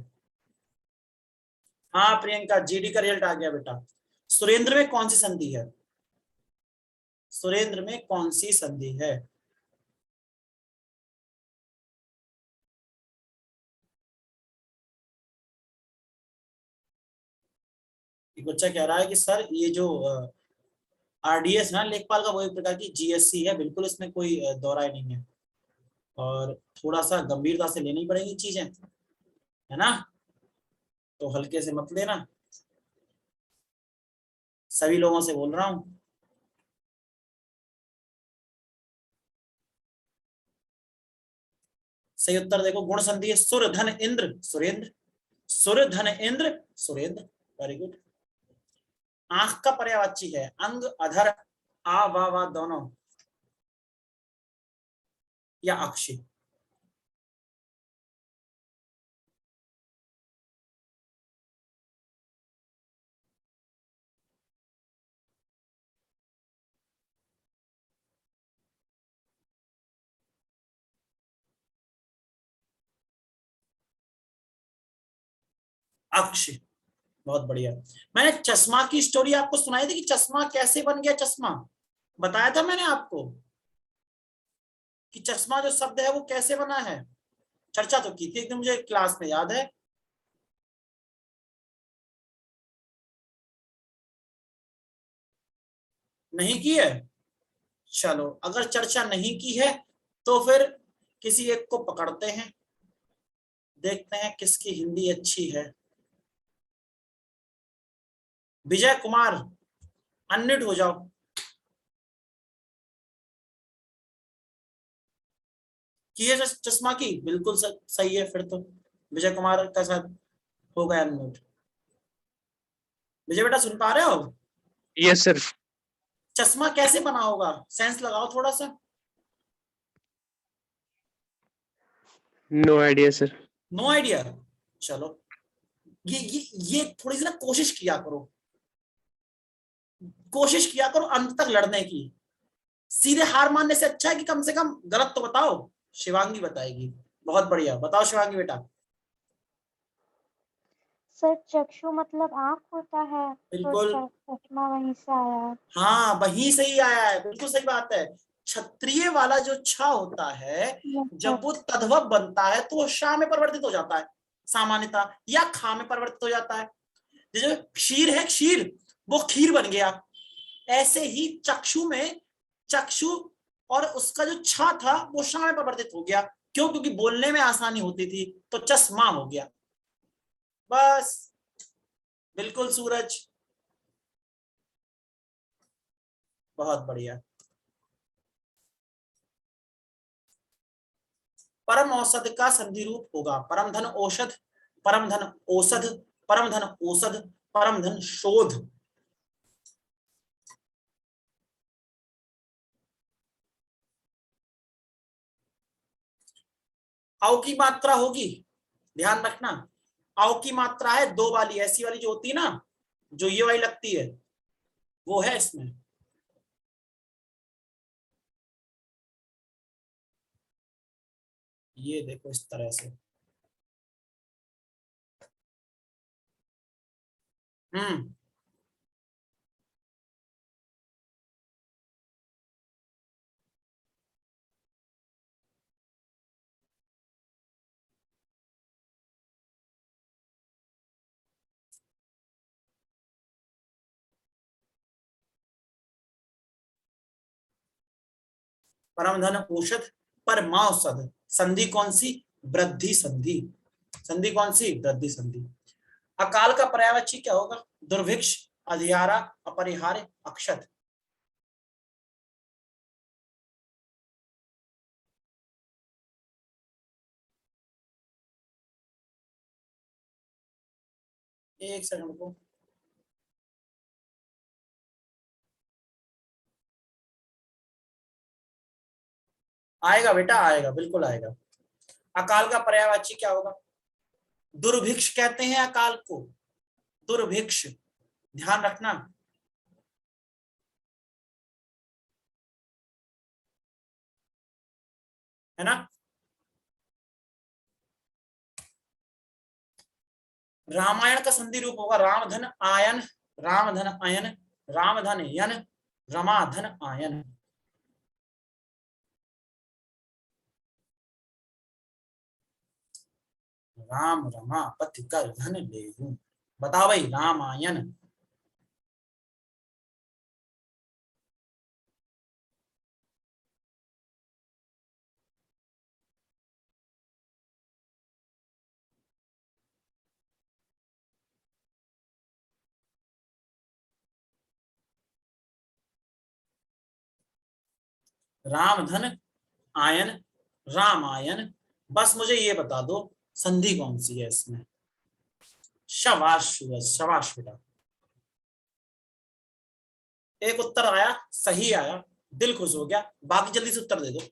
हाँ प्रियंका, जीडी का रिजल्ट आ गया बेटा। सुरेंद्र में कौन सी संधि है? सुरेंद्र में कौन सी संधि है? एक बच्चा कह रहा है कि सर ये जो आरडीएस ना लेखपाल का वो एक प्रकार की जीएससी है, बिल्कुल इसमें कोई दो राय नहीं है और थोड़ा सा गंभीरता से लेनी पड़ेगी चीजें, है ना? तो हल्के से मत लेना, सभी लोगों से बोल रहा हूं। सही उत्तर देखो, गुण संधि है सुर धन इंद्र सुरेंद्र, सुर धन इंद्र सुरेंद्र, वेरी गुड। आंख का पर्यायवाची है अंग अधर आ वा दोनों या अक्षी? अक्षी, बहुत बढ़िया। मैंने चश्मा की स्टोरी आपको सुनाई थी कि चश्मा कैसे बन गया, चश्मा बताया था मैंने आपको कि चश्मा जो शब्द है वो कैसे बना है, चर्चा तो की थी एकदम, मुझे क्लास में याद है। नहीं की है? चलो अगर चर्चा नहीं की है तो फिर किसी एक को पकड़ते हैं, देखते हैं किसकी हिंदी अच्छी है। विजय कुमार अनम्यूट हो जाओ। की है चश्मा की, बिल्कुल सही है, फिर तो विजय कुमार का साथ हो गया अनम्यूट। विजय बेटा सुन पा रहे हो? Yes sir. चश्मा कैसे बना होगा, सेंस लगाओ थोड़ा सा। No idea sir. No idea? चलो ये थोड़ी सी ना कोशिश किया करो, कोशिश किया करो अंत तक लड़ने की। सीधे हार मानने से अच्छा है कि कम से कम गलत तो बताओ। शिवांगी बताएगी, बहुत बढ़िया, बताओ शिवांगी बेटा। सर चक्षु मतलब आंख होता है, तो बिल्कुल, चश्मा वहीं से आया है। हाँ वहीं से ही आया है, बिल्कुल सही बात है। क्षत्रिय वाला जो छ होता है Yes, जब sir. वो तद्भव बनता है तो वो शा में परिवर्तित हो जाता है सामान्यतः, या खा में परिवर्तित हो जाता है। जैसे क्षीर है, क्षीर वो खीर बन गया। ऐसे ही चक्षु में चक्षु और उसका जो छा था वो शा में परिवर्तित हो गया। क्यों? क्योंकि बोलने में आसानी होती थी तो चश्मा हो गया। बस, बिल्कुल सूरज, बहुत बढ़िया। परम औषध का संधि रूप होगा परम धन औषध, परम धन औषध, परम धन औषध, परम धन शोध। औ की मात्रा होगी, ध्यान रखना, औ की मात्रा है दो वाली, ऐसी वाली जो होती है ना, जो ये वाली लगती है, वो है इसमें। ये देखो इस तरह से, परम धन औषध परमाऔषध। संधि कौन सी? वृद्धि संधि। संधि कौन सी? वृद्धि संधि। अकाल का पर्यायवाची क्या होगा? दुर्भिक्ष, अधियारा, अपरिहार्य, अक्षत। एक सेकंड को, आएगा बेटा आएगा, बिल्कुल आएगा। अकाल का पर्यायवाची क्या होगा? दुर्भिक्ष कहते हैं अकाल को, दुर्भिक्ष, ध्यान रखना। है ना? रामायण का संधि रूप होगा रामधन आयन, रामधन अयन, रामधन यन, रमा धन आयन, राम रमा पति कर धन लेयूं। बताओ भाई, राम आयन। राम धन आयन, रामायण। बस मुझे ये बता दो संधि कौन सी है इसमें। शाबाश सूरज, शाबाश बेटा। एक उत्तर आया, सही आया, दिल खुश हो गया। बाकी जल्दी से उत्तर दे दो।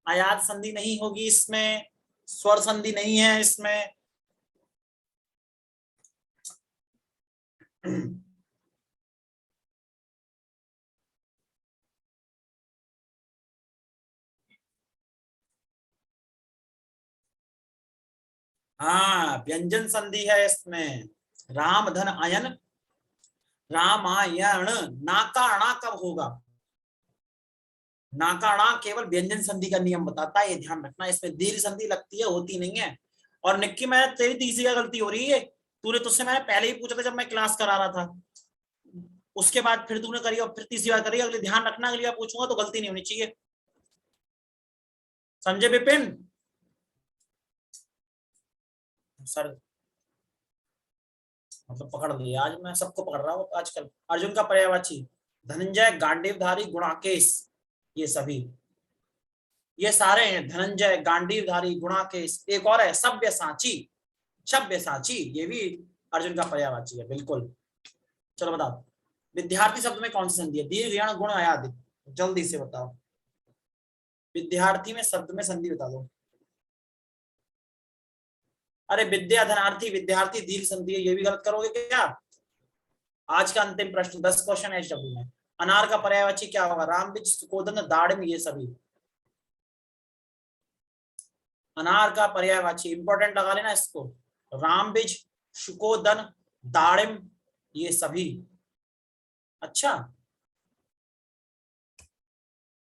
आयात संधि नहीं होगी इसमें, स्वर संधि नहीं है इसमें। हाँ, व्यंजन संधि है इसमें। राम धन आयन, रामायण। नाकाणा कब होगा? नाकाणा केवल व्यंजन संधि का नियम बताता है, ये ध्यान रखना। इसमें दीर्घ संधि लगती है, होती नहीं है। और निक्की, मैं तेरी तीसरी गलती हो रही है। तूने तुझसे मैंने पहले ही पूछा था जब मैं क्लास करा रहा था, उसके बाद फिर तूने करी और फिर तीसरी बार करी। अगले ध्यान रखना, अगली बार पूछूंगा तो गलती नहीं होनी चाहिए। समझे विपिन? सर मतलब पकड़ लिया, आज मैं सबको पकड़ रहा हूँ आजकल। अर्जुन का पर्यायवाची धनंजय, गांडीवधारी, गुणाकेश, ये सभी, ये सारे हैं। धनंजय, गांडीवधारी, गुणाकेश। एक और है सव्यसाची, सव्यसाची, ये भी अर्जुन का पर्यायवाची है। बिल्कुल। चलो बताओ, विद्यार्थी शब्द में कौन सी संधि है? दीर्घ, ऋण, गुण, आदि। जल्दी से बताओ, विद्यार्थी में शब्द में संधि बता दो। अरे विद्या धनार्थी, विद्यार्थी दीर्घ संधि है, ये भी गलत करोगे क्या? आज का अंतिम प्रश्न, 10 क्वेश्चन है एचडब्ल्यू में। अनार का पर्यायवाची क्या होगा? राम, बीज, सुकोदन, दाड़िम, ये सभी। अनार का पर्यायवाची इंपॉर्टेंट लगा लेना इसको। राम, बीज, शुकोदन, दाड़िम, ये सभी। अच्छा,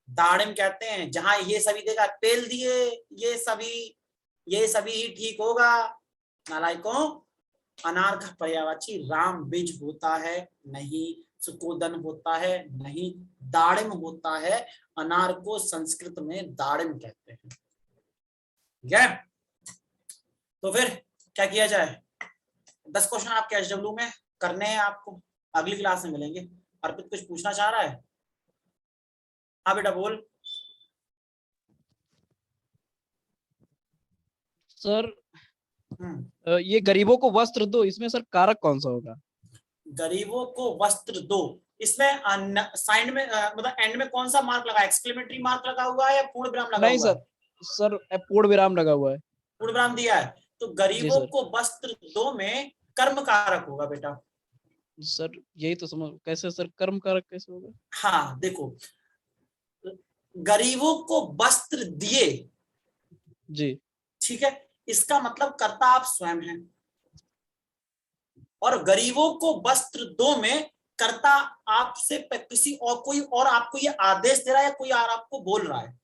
दाड़िम कहते हैं जहां ये सभी देखा, पेल दिए, ये सभी, ये सभी ही ठीक होगा। नालायकों, अनार का पर्यायवाची राम बीज होता है नहीं, सुकोदन होता है नहीं, दाड़िम होता है। अनार को संस्कृत में दाड़िम कहते हैं। ठीक है, तो फिर क्या किया जाए? 10 क्वेश्चन आपके एचडब्ल्यू में करने हैं आपको, अगली क्लास में मिलेंगे। अर्पित कुछ पूछना चाह रहा है? हाँ बेटा बोल। सर ये गरीबों को वस्त्र दो, इसमें सर कारक कौन सा होगा? गरीबों को वस्त्र दो, इसमें साइड में मतलब एंड में कौन सा मार्क लगा? एक्सक्लेमेटरी मार्क लगा हुआ है या पूर्ण विराम लगा नहीं हुआ है? सर पूर्ण विराम लगा हुआ है। पूर्ण विराम दिया है, तो गरीबों को वस्त्र दो में कर्म कारक होगा बेटा। सर यही तो समझ, कैसे सर कर्म कारक कैसे होगा? हाँ देखो, गरीबों को वस्त्र दिए जी, ठीक है, इसका मतलब कर्ता आप स्वयं हैं। और गरीबों को वस्त्र दो में कर्ता आपसे किसी और कोई और आपको ये आदेश दे रहा है या कोई और आपको बोल रहा है।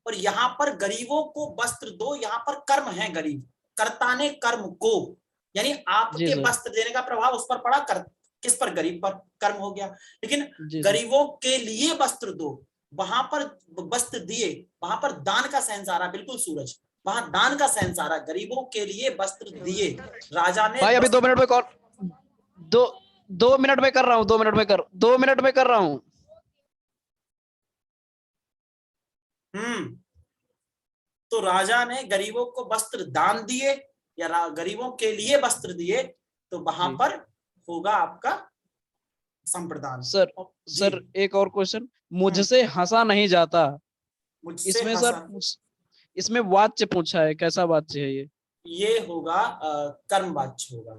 और यहाँ पर गरीबों को वस्त्र दो, यहाँ पर कर्म है गरीब, कर्ता ने कर्म को, यानी आपके वस्त्र देने का प्रभाव उस पर पड़ा, किस पर? गरीब पर, कर्म हो गया। लेकिन गरीबों के लिए वस्त्र दो, वहां पर वस्त्र दिए, वहां पर दान का सेंस आ रहा है। बिल्कुल सूरज, वहां दान का सेंस आ रहा है। गरीबों के लिए वस्त्र दिए, राजा ने। भाई अभी 2 मिनट में कॉल, 2 मिनट में कर रहा हूँ, 2 मिनट में 2 मिनट में कर रहा हूँ। तो राजा ने गरीबों को वस्त्र दान दिए या गरीबों के लिए वस्त्र दिए, तो वहां पर होगा आपका संप्रदान। सर एक और क्वेश्चन, मुझसे हंसा नहीं जाता, इसमें सर इसमें वाच्य पूछा है, कैसा वाच्य है ये? ये होगा कर्म वाच्य होगा।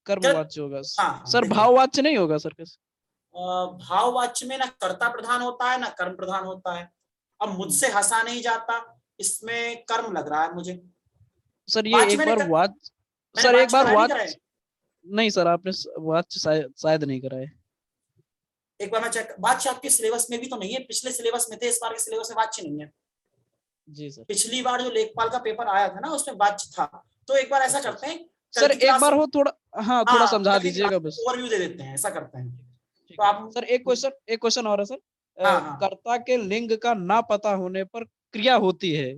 कर्म वाच्य होगा। हाँ, सर भाव वाच्य नहीं होगा सर? कैसे? भाव वाच्य में ना कर्ता प्रधान होता है ना कर्म प्रधान होता है। अब मुझसे हंसा नहीं जाता, इसमें कर्म लग रहा है मुझे। सर ये एक बार वाच्य, सर एक बार वाच्य, नहीं सर, आपने वाच शायद नहीं कराए। एक बार मैं चेक, वाच्य आपके सिलेबस में भी तो नहीं है, पिछले सिलेबस में थे, इस बार के सिलेबस में वाच्य नहीं है। जी सर। पिछली बार जो लेखपाल का पेपर आया था ना उसमें वाच्य था। तो एक बार ऐसा करते हैं सर एक बार हो थोड़ा, हाँ थोड़ा समझा दीजिएगा बस। ओवरव्यू दे देते हैं, ऐसा करते हैं। ठीक तो है। आप सर एक क्वेश्चन और है सर। हाँ, हाँ। कर्ता के लिंग का ना पता होने पर क्रिया होती है।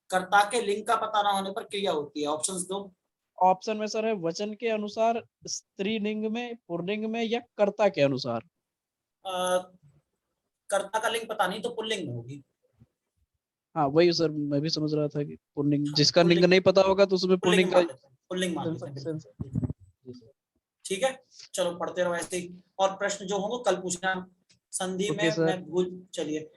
कर्ता के लिंग का पता ना होने पर क्रिया होती है, ऑप्शंस दो। ऑप्शन में सर है वचन के अनुसार, स्त्रीलिंग में, पुल्लिंग में, या कर्ता के अनुसार। कर्ता का लिंग पता नहीं तो पुल्लिंग में होगी। हाँ वही सर मैं भी समझ रहा था कि पुल्लिंग, हाँ, जिसका लिंग पुल्लिंग नहीं पता होगा तो उसमें पुल्लिंग का पुल्लिंग मान लेते हैं, सेंस। बिल्कुल। ठीक है, चलो पढ़ते रहो ऐसे ही, और प्रश्न जो होंगे कल पूछना। संधि ओके में सर। मैं भूल, चलिए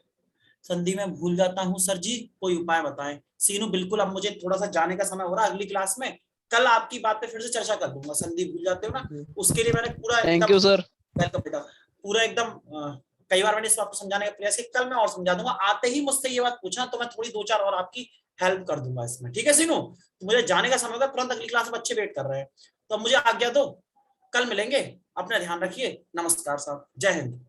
संधि में भूल जाता हूँ सर जी, कोई उपाय बताएं। सीनू बिल्कुल, अब मुझे थोड़ा सा जाने का समय हो रहा है, अगली क्लास में कल आपकी बात पे फिर से चर्चा कर दूंगा। संधि भूल जाते हो ना, उसके लिए मैंने पूरा थैंक यू सर। वेलकम बेटा, पूरा एकदम कई बार मैंने इस बात को समझाने का प्रयास किया, कल मैं और समझा दूंगा। आते ही मुझसे ये बात पूछना तो मैं थोड़ी 2-4 और आपकी हेल्प कर दूंगा इसमें, ठीक है सीनू? तो मुझे जाने का समय होगा, तुरंत अगली क्लास में बच्चे वेट कर रहे हैं, तो अब मुझे आज्ञा दो, कल मिलेंगे। अपना ध्यान रखिए, नमस्कार साहब, जय हिंद।